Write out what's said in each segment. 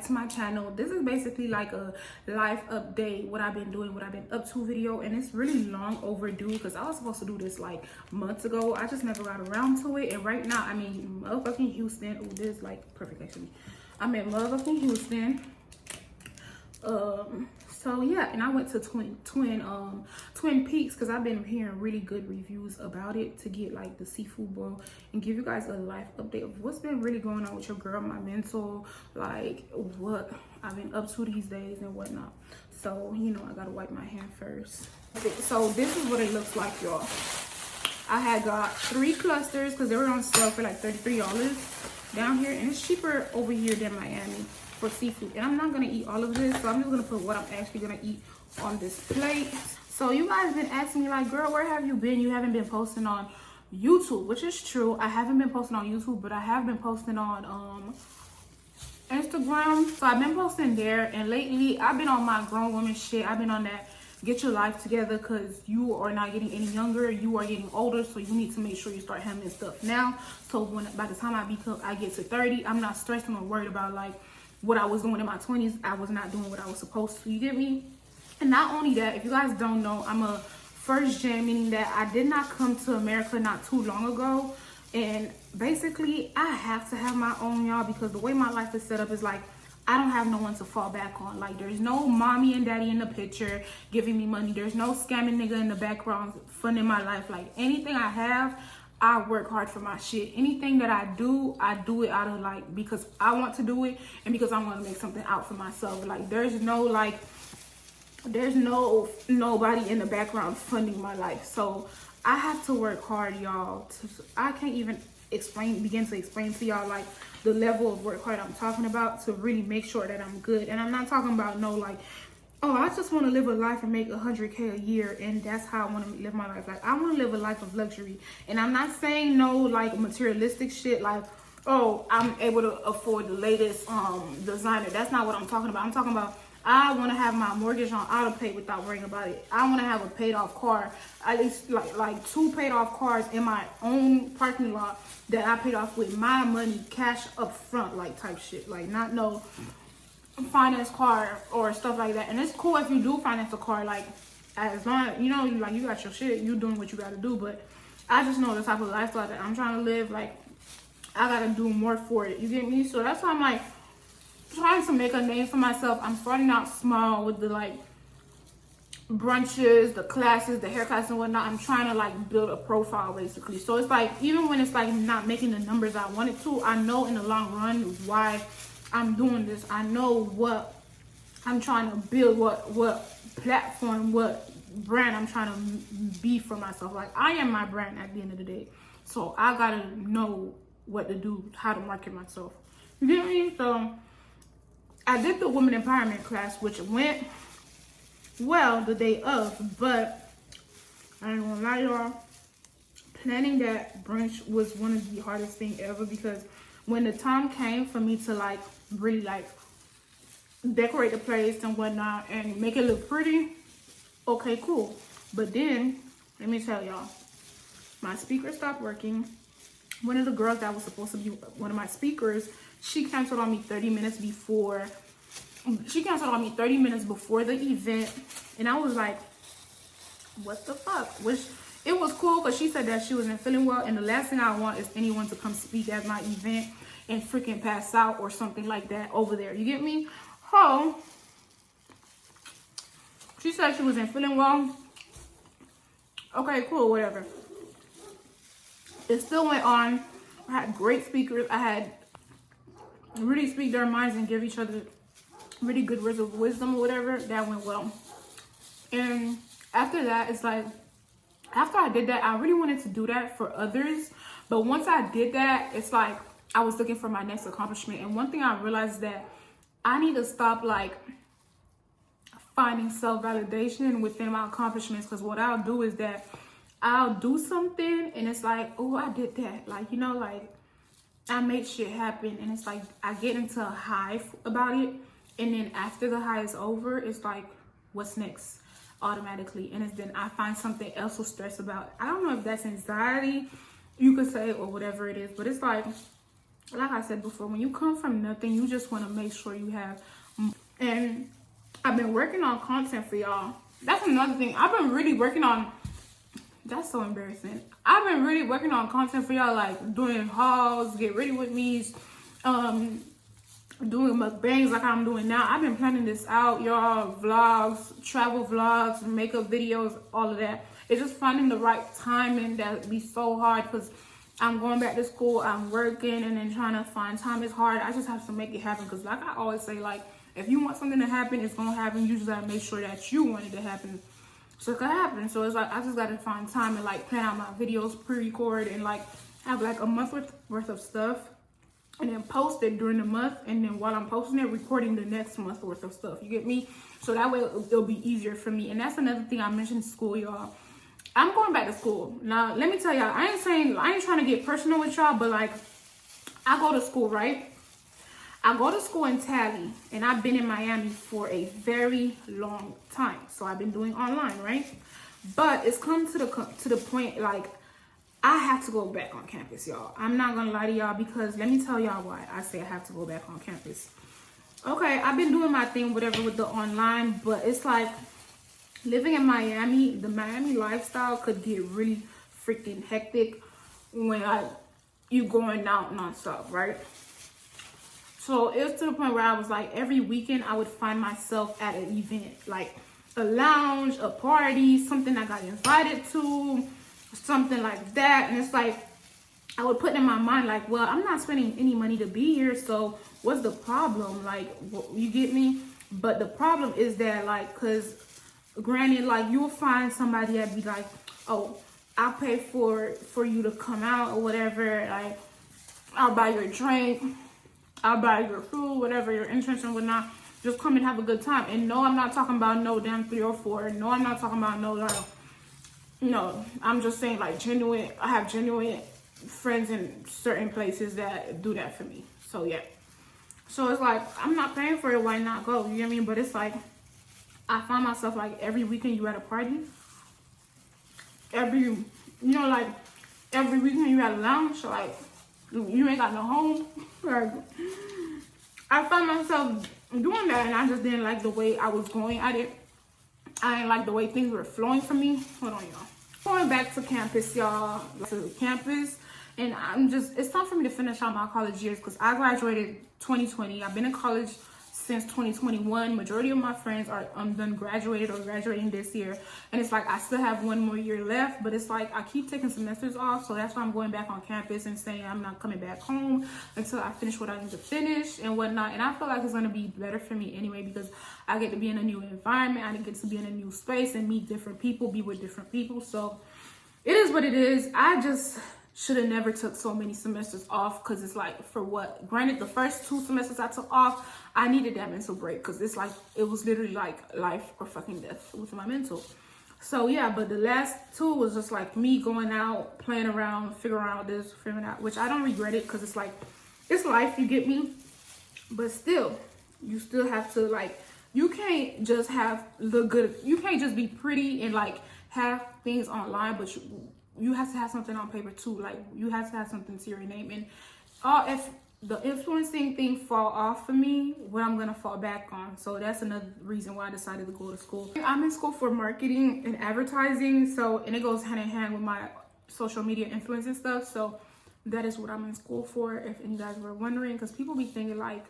to my channel. This is basically like a life update, what I've been doing, what I've been up to video, and it's really long overdue because I was supposed to do this like months ago. I just never got around to it. And right now I'm in motherfucking Houston. Oh, this is like perfect actually. I'm in motherfucking Houston. So yeah, and I went to Twin Peaks because I've been hearing really good reviews about it, to get like the seafood boil and give you guys a life update of what's been really going on with your girl, my mental, like what I've been up to these days and whatnot. So you know, I gotta wipe my hand first. Okay, so this is what it looks like, y'all. I had got 3 clusters because they were on sale for like $33 down here, and it's cheaper over here than Miami for seafood. And I'm not gonna eat all of this, so I'm just gonna put what I'm actually gonna eat on this plate. So you guys been asking me like, girl, where have you been? You haven't been posting on YouTube, which is true. I haven't been posting on YouTube, but I have been posting on Instagram. So I've been posting there, and lately I've been on my grown woman shit. I've been on that get your life together, because you are not getting any younger, you are getting older, so you need to make sure you start handling stuff now. So when by the time I get to 30, I'm not stressing or worried about like what I was doing in my 20s. I was not doing what I was supposed to, you get me? And not only that, if you guys don't know, I'm a first gen, meaning that I did not come to America not too long ago. And basically I have to have my own, y'all, because the way my life is set up is like I don't have no one to fall back on. Like there's no mommy and daddy in the picture giving me money. There's no scamming nigga in the background funding my life. Like anything I have, I work hard for my shit. Anything that I do it out of like because I want to do it and because I want to make something out for myself. Like there's no nobody in the background funding my life. So I have to work hard, y'all. I can't even begin to explain to y'all like the level of work hard I'm talking about to really make sure that I'm good. And I'm not talking about no like, oh, I just want to live a life and make 100K a year and that's how I want to live my life. Like I want to live a life of luxury. And I'm not saying no like materialistic shit like, oh, I'm able to afford the latest designer. That's not what I'm talking about. I'm talking about I want to have my mortgage on auto pay without worrying about it. I want to have a paid off car, at least like 2 paid off cars in my own parking lot that I paid off with my money, cash up front, like type shit. Like not no finance car or stuff like that. And it's cool if you do finance a car, like as long as you know, like you got your shit, you doing what you got to do. But I just know the type of lifestyle that I'm trying to live. Like I got to do more for it. You get me? So that's why I'm like trying to make a name for myself. I'm starting out small with the like brunches, the classes, the hair classes and whatnot. I'm trying to like build a profile basically. So it's like even when it's like not making the numbers I wanted to, I know in the long run why I'm doing this. I know what I'm trying to build, what platform, what brand I'm trying to be for myself. Like I am my brand at the end of the day. So I gotta know what to do, how to market myself. You get me? So I did the women empowerment class, which went well the day of, but I ain't gonna lie, y'all, planning that brunch was one of the hardest things ever, because when the time came for me to like really like decorate the place and whatnot and make it look pretty, okay, cool. But then let me tell y'all, my speaker stopped working. One of the girls that was supposed to be one of my speakers, she canceled on me 30 minutes before. She canceled on me 30 minutes before the event. And I was like, what the fuck? Which it was cool because she said that she wasn't feeling well. And the last thing I want is anyone to come speak at my event and freaking pass out or something like that over there. You get me? Oh, she said she wasn't feeling well. Okay, cool, whatever. It still went on. I had great speakers. I had really speak their minds and give each other really good words of wisdom or whatever. That went well. And after that, it's like, after I did that, I really wanted to do that for others. But once I did that, it's like I was looking for my next accomplishment. And one thing I realized that I need to stop like finding self-validation within my accomplishments. Because what I'll do is that I'll do something and it's like, oh, I did that. Like, you know, like I made shit happen. And it's like I get into a high about it. And then after the high is over, it's like, what's next? Automatically. And it's then I find something else to stress about. I don't know if that's anxiety, you could say, or whatever it is. But it's like like I said before, when you come from nothing, you just want to make sure you have. And I've been working on content for y'all. That's another thing. I've been really working on. That's so embarrassing. I've been really working on content for y'all, like doing hauls, get ready with me, doing mukbangs like I'm doing now. I've been planning this out, y'all. Vlogs, travel vlogs, makeup videos, all of that. It's just finding the right timing that be so hard because I'm going back to school, I'm working, and then trying to find time is hard. I just have to make it happen because like I always say, like, if you want something to happen, it's going to happen. You just got to make sure that you want it to happen. So it could happen. So it's like, I just got to find time and like plan out my videos, pre-record, and like have like a month worth of stuff. And then post it during the month. And then while I'm posting it, recording the next month worth of stuff. You get me? So that way it'll be easier for me. And that's another thing I mentioned in school, y'all. I'm going back to school. Now, let me tell y'all, I ain't trying to get personal with y'all, but like, I go to school, right? I go to school in Tally, and I've been in Miami for a very long time. So I've been doing online, right? But it's come to the point, like, I have to go back on campus, y'all. I'm not gonna lie to y'all because let me tell y'all why I say I have to go back on campus. Okay, I've been doing my thing, whatever, with the online, but it's like, living in Miami, the Miami lifestyle could get really freaking hectic when like you going out nonstop, right? So it was to the point where I was like, every weekend I would find myself at an event, like a lounge, a party, something I got invited to, something like that. And it's like, I would put in my mind like, well, I'm not spending any money to be here, so what's the problem? Like, you get me? But the problem is that, like, because granted, like, you'll find somebody that be like, oh, I'll pay for you to come out or whatever. Like, I'll buy your drink, I'll buy your food, whatever, your entrance and whatnot. Just come and have a good time. And no, I'm not talking about no damn 3 or 4. No, I'm not talking about no, like, no. I'm just saying, like, genuine. I have genuine friends in certain places that do that for me. So yeah. So it's like, I'm not paying for it. Why not go? You know what I mean? But it's like, I find myself like every weekend you at a party. Every weekend you at a lounge. like you ain't got no home. Like, I find myself doing that, and I just didn't like the way I was going at it. I didn't like the way things were flowing for me. Hold on, y'all. Going back to campus, y'all. To campus, and it's time for me to finish out my college years because I graduated 2020. I've been in college since 2021. Majority of my friends are done graduated or graduating this year, and it's like I still have 1 more year left, but it's like I keep taking semesters off, so that's why I'm going back on campus and saying I'm not coming back home until I finish what I need to finish and whatnot. And I feel like it's going to be better for me anyway because I get to be in a new environment, I get to be in a new space and meet different people, be with different people. So it is what it is. I just should have never took so many semesters off because it's like, for what? Granted, the first 2 semesters I took off, I needed that mental break because it's like, it was literally like life or fucking death with my mental. So yeah, but the last 2 was just like me going out, playing around, figuring out this, figuring out, which I don't regret it because it's like, it's life, you get me? But still, you still have to, like, you can't just look good. You can't just be pretty and like have things online, but you have to have something on paper too. Like, you have to have something to your name. And if the influencing thing fall off for me, what I'm gonna fall back on. So that's another reason why I decided to go to school. I'm in school for marketing and advertising, and it goes hand in hand with my social media influence and stuff. So that is what I'm in school for, if you guys were wondering, because people be thinking like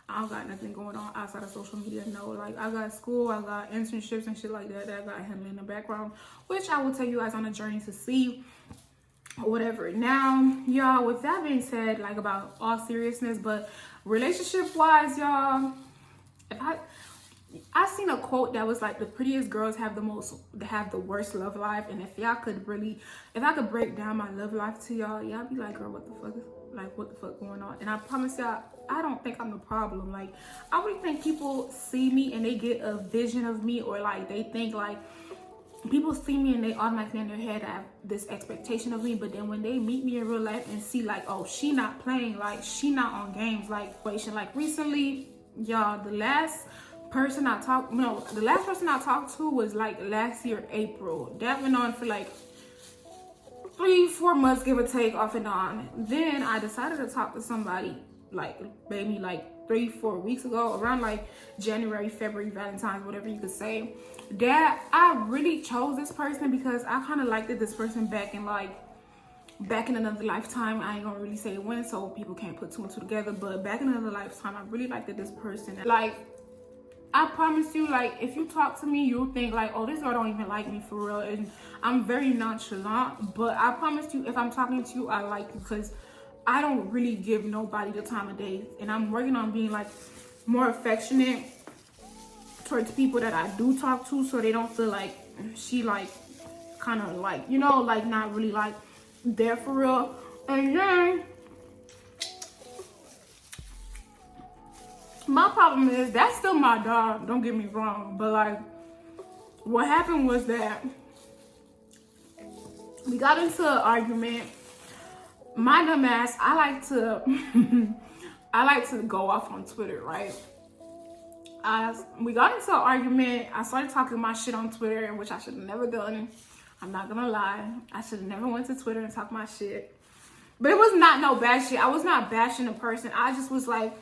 I don't got nothing going on outside of social media. No, like, I got school, I got internships and shit like that I got handling in the background, which I will take you guys on a journey to see, whatever. Now, y'all, with that being said, like, about all seriousness, but relationship wise, y'all, I seen a quote that was like, the prettiest girls have the worst love life. And if I could break down my love life to y'all be like, girl, what the fuck going on? And I promise y'all, I don't think I'm the problem. Like, I really think people see me and they get a vision of me, or like they think like, people see me and they automatically in their head have this expectation of me, but then when they meet me in real life and see like, oh, she not playing, like, she not on games, like recently, y'all, the last person I talked to was like last year April. That went on for like 3-4 months, give or take, off and on. Then I decided to talk to somebody like maybe like 3-4 weeks ago, around like January, February, Valentine's, whatever you could say, that I really chose this person because I kind of liked this person back in another lifetime. I ain't gonna really say when, so people can't put two and two together, but back in another lifetime, I really liked this person. Like, I promise you, like, if you talk to me, you'll think like, oh, this girl don't even like me for real. And I'm very nonchalant, but I promise you, if I'm talking to you, I like you, because I don't really give nobody the time of day. And I'm working on being like more affectionate towards people that I do talk to, so they don't feel like she like kind of like, you know, like not really like there for real. And then my problem is, that's still my dog, don't get me wrong, but like what happened was that we got into an argument. My dumb ass, I like to go off on Twitter, right? We got into an argument. I started talking my shit on Twitter, which I should have never done. I'm not gonna lie, I should have never went to Twitter and talked my shit. But it was not no bad shit. I was not bashing the person. I just was like,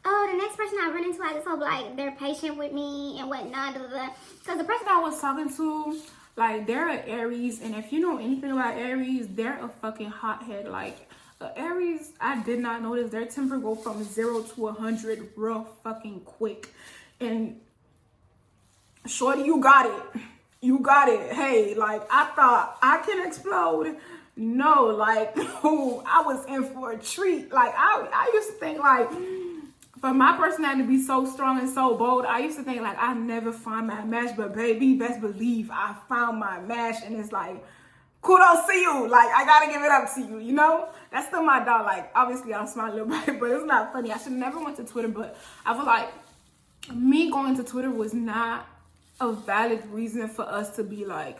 oh, the next person I run into, I just hope like they're patient with me and whatnot. Because the person I was talking to, like, they're an Aries, and if you know anything about Aries, they're a fucking hothead. Like, Aries, I did not notice their temper go from 0 to 100 real fucking quick. And shorty, you got it. You got it. Hey, like, I thought I can explode. No, like, ooh, I was in for a treat. Like, I used to think, like, for my personality to be so strong and so bold, I used to think, like, I never find my match. But, baby, best believe I found my match. And it's like, kudos to you. Like, I got to give it up to you, you know? That's still my dog. Like, obviously, I'm smiling a little bit, but it's not funny. I should never went to Twitter, but I feel like me going to Twitter was not a valid reason for us to be like,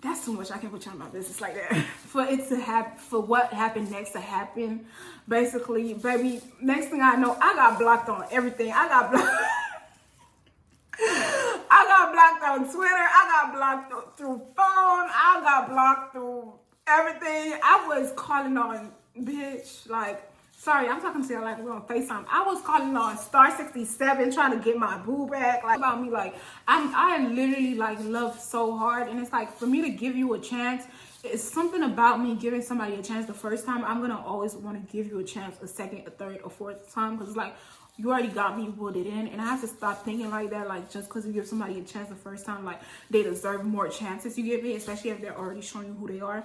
that's too much. I can't put you on my business like that. For it to happen, for what happened next to happen. Basically, baby, next thing I know, I got blocked on everything. I got blocked. I got blocked on Twitter. I got blocked through phone. I got blocked through everything. I was calling on, bitch, like, sorry, I'm talking to you like we're on FaceTime. I was calling on star 67 trying to get my boo back. Like, about me, like, I literally like love so hard. And it's like, for me to give you a chance, it's something about me giving somebody a chance the first time. I'm gonna always want to give you a chance a second, a third, a fourth time, because it's like, you already got me, you pulled it in. And I have to stop thinking like that. Like, just because you give somebody a chance the first time, like, they deserve more chances you give me, especially if they're already showing you who they are.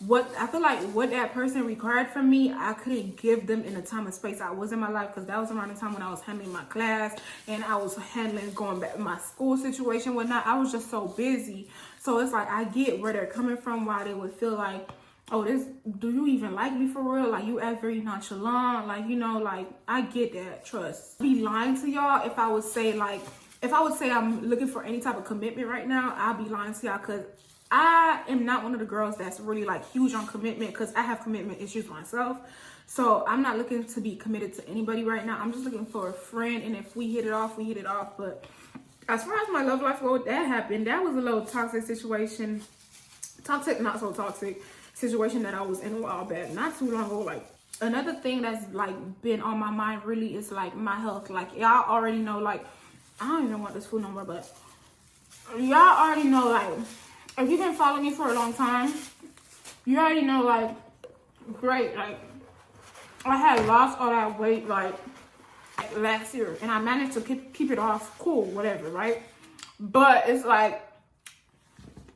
What I feel like what that person required from me, I couldn't give them in the time and space I was in my life, because that was around the time when I was handling my class and I was handling going back my school situation, whatnot. I was just so busy. So it's like, I get where they're coming from, why they would feel like, oh, do you even like me for real? Like, you act very nonchalant, like, you know, like, I get that. Trust. I'd be lying to y'all if I would say I'm looking for any type of commitment right now. I'll be lying to y'all, because I am not one of the girls that's really like huge on commitment, because I have commitment issues myself. So I'm not looking to be committed to anybody right now. I'm just looking for a friend, and if we hit it off, we hit it off. But as far as my love life goes, that happened. That was a little toxic situation. Toxic, not so toxic situation that I was in a while back, not too long ago. Like, another thing that's like been on my mind really is like my health. Like, y'all already know, like, I don't even want this food no more, but y'all already know, like, if you've been following me for a long time, you already know, like, great, like, I had lost all that weight, like last year, and I managed to keep it off, cool, whatever, right? But it's like,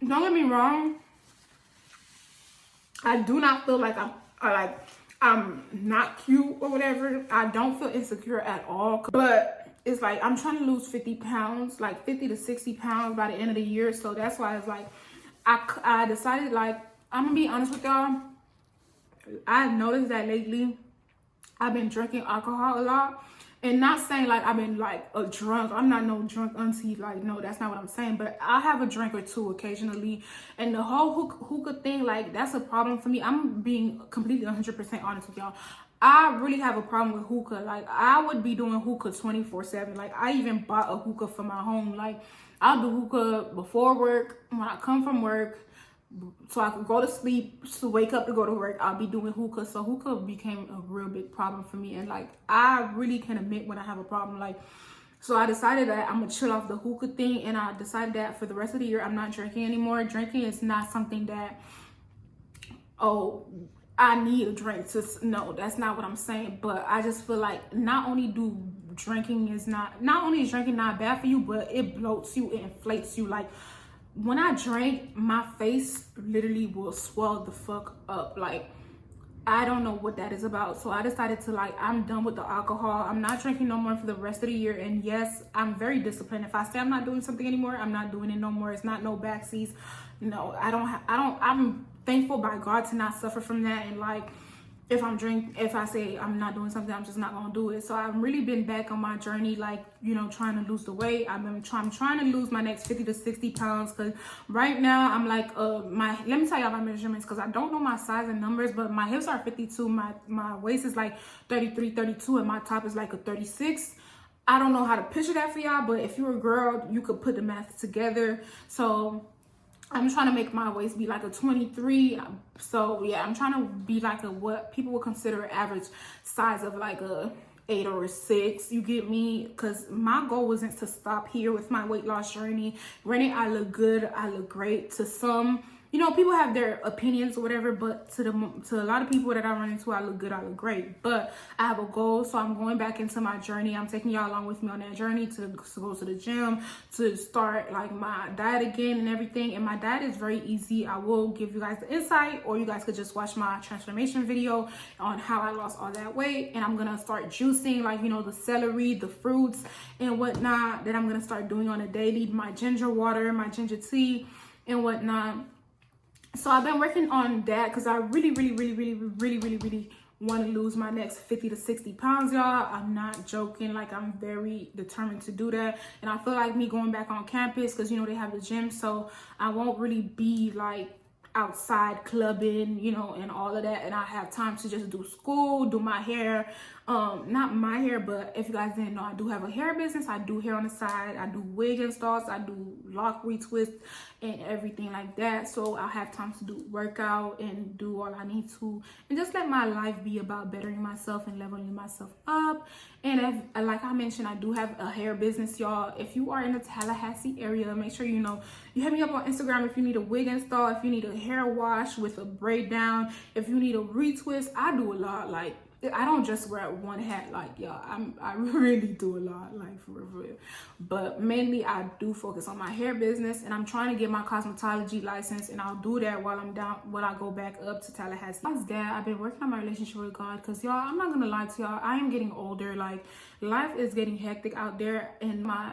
don't get me wrong, I do not feel like I'm not cute or whatever. I don't feel insecure at all, but it's like, I'm trying to lose 50 pounds, like 50 to 60 pounds by the end of the year. So that's why it's like, I decided, like, I'm gonna be honest with y'all. I noticed that lately I've been drinking alcohol a lot, and not saying like I've been like a drunk. I'm not no drunk auntie. Like, no, that's not what I'm saying. But I have a drink or two occasionally, and the whole hookah thing, like, that's a problem for me. I'm being completely 100% honest with y'all. I really have a problem with hookah. Like, I would be doing hookah 24/7. Like, I even bought a hookah for my home. Like, I'll do hookah before work, when I come from work, so I could go to sleep, to wake up to go to work, I'll be doing hookah. So hookah became a real big problem for me. And like, I really can admit when I have a problem. Like, so I decided that I'm gonna chill off the hookah thing. And I decided that for the rest of the year, I'm not drinking anymore. Drinking is not something that, oh, I need a drink to, no, that's not what I'm saying. But I just feel like not only is drinking not bad for you, but it bloats you, it inflates you. Like, when I drink, my face literally will swell the fuck up. Like, I don't know what that is about. So I decided to, like, I'm done with the alcohol. I'm not drinking no more for the rest of the year. And yes, I'm very disciplined. If I say I'm not doing something anymore, I'm not doing it no more. It's not no backseas. No, I'm thankful by God to not suffer from that. And like, if I say I'm not doing something, I'm just not gonna do it. So I've really been back on my journey, like, you know, trying to lose the weight. I'm trying to lose my next 50 to 60 pounds, because right now I'm like, let me tell y'all my measurements, because I don't know my size and numbers, but my hips are 52, my waist is like 33, 32, and my top is like a 36. I don't know how to picture that for y'all, but if you're a girl, you could put the math together. So I'm trying to make my waist be like a 23. So yeah, I'm trying to be like what people would consider an average size of like a 8 or a 6. You get me? Because my goal wasn't to stop here with my weight loss journey. Granted, I look good, I look great. To some, you know, people have their opinions or whatever, but to a lot of people that I run into, I look good, I look great. But I have a goal, so I'm going back into my journey. I'm taking y'all along with me on that journey to go to the gym, to start like my diet again and everything. And my diet is very easy. I will give you guys the insight, or you guys could just watch my transformation video on how I lost all that weight. And I'm gonna start juicing, like, you know, the celery, the fruits and whatnot that I'm gonna start doing on a daily. My ginger water, my ginger tea and whatnot. So I've been working on that because I really want to lose my next 50 to 60 pounds, y'all. I'm not joking. Like, I'm very determined to do that. And I feel like me going back on campus, because, you know, they have the gym, so I won't really be like outside clubbing, you know, and all of that. And I have time to just do school, do my hair. Not my hair, but if you guys didn't know, I do have a hair business. I do hair on the side. I do wig installs. I do lock retwist and everything like that. So I'll have time to do workout and do all I need to, and just let my life be about bettering myself and leveling myself up. And like I mentioned, I do have a hair business, y'all. If you are in the Tallahassee area, make sure you hit me up on Instagram if you need a wig install, if you need a hair wash with a braid down, if you need a retwist. I do a lot. Like, I don't just wear one hat, like, y'all. I really do a lot, like, for real. But mainly I do focus on my hair business, and I'm trying to get my cosmetology license, and I'll do that while I go back up to Tallahassee. Besides that, I've been working on my relationship with God, because, y'all, I'm not gonna lie to y'all, I am getting older. Like, life is getting hectic out there, and my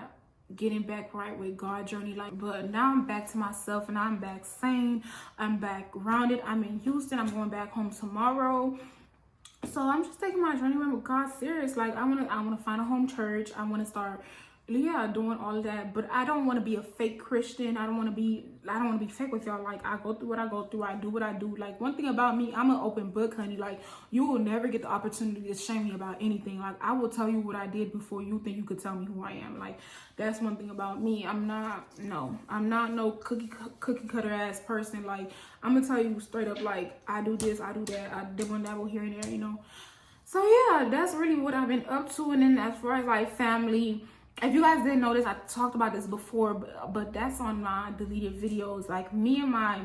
getting back right with God journey, like, but now I'm back to myself, and I'm back sane, I'm back grounded. I'm in Houston. I'm going back home tomorrow. So I'm just taking my journey with God serious. Like, I wanna find a home church. I wanna start, doing all of that. But I don't want to be a fake Christian. I don't want to be fake with y'all. Like, I go through what I go through. I do what I do. Like, one thing about me, I'm an open book, honey. Like, you will never get the opportunity to shame me about anything. Like, I will tell you what I did before you think you could tell me who I am. Like, that's one thing about me. I'm not no cookie cutter ass person. Like, I'm gonna tell you straight up, like, I do this, I do that, I dibble and dabble here and there, you know. So yeah, that's really what I've been up to. And then as far as like family, if you guys didn't notice, I talked about this before, but that's on my deleted videos. Like, me and my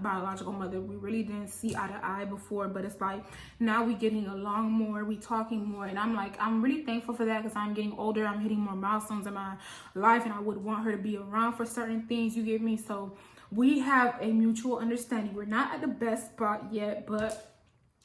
biological mother, we really didn't see eye to eye before, but it's like now we getting along more, we talking more, and I'm really thankful for that, because I'm getting older, I'm hitting more milestones in my life, and I would want her to be around for certain things, you get me? So we have a mutual understanding. We're not at the best spot yet, but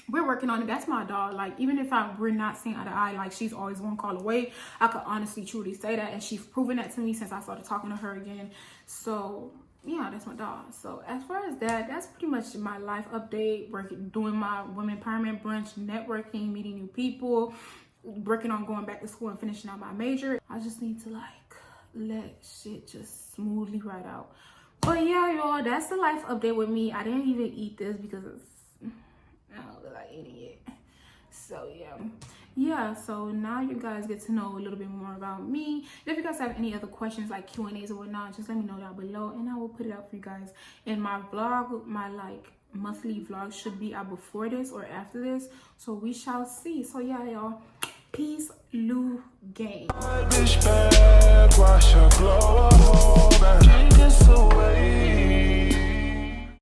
we're working on it. That's my dog. Like, even if we're not seeing eye to eye, like, she's always one call away. I could honestly, truly say that, and she's proven that to me since I started talking to her again. So yeah, that's my dog. So as far as that, that's pretty much my life update. Doing my women empowerment brunch, networking, meeting new people, working on going back to school and finishing out my major. I just need to, like, let shit just smoothly ride out. But yeah, y'all, that's the life update with me. I didn't even eat this because I don't feel like eating it. So yeah, yeah, so now you guys get to know a little bit more about me. If you guys have any other questions like Q&As or whatnot, just let me know down below and I will put it out for you guys. And my vlog, my like monthly vlog should be out before this or after this, so we shall see. So yeah, y'all, peace, Lou gang.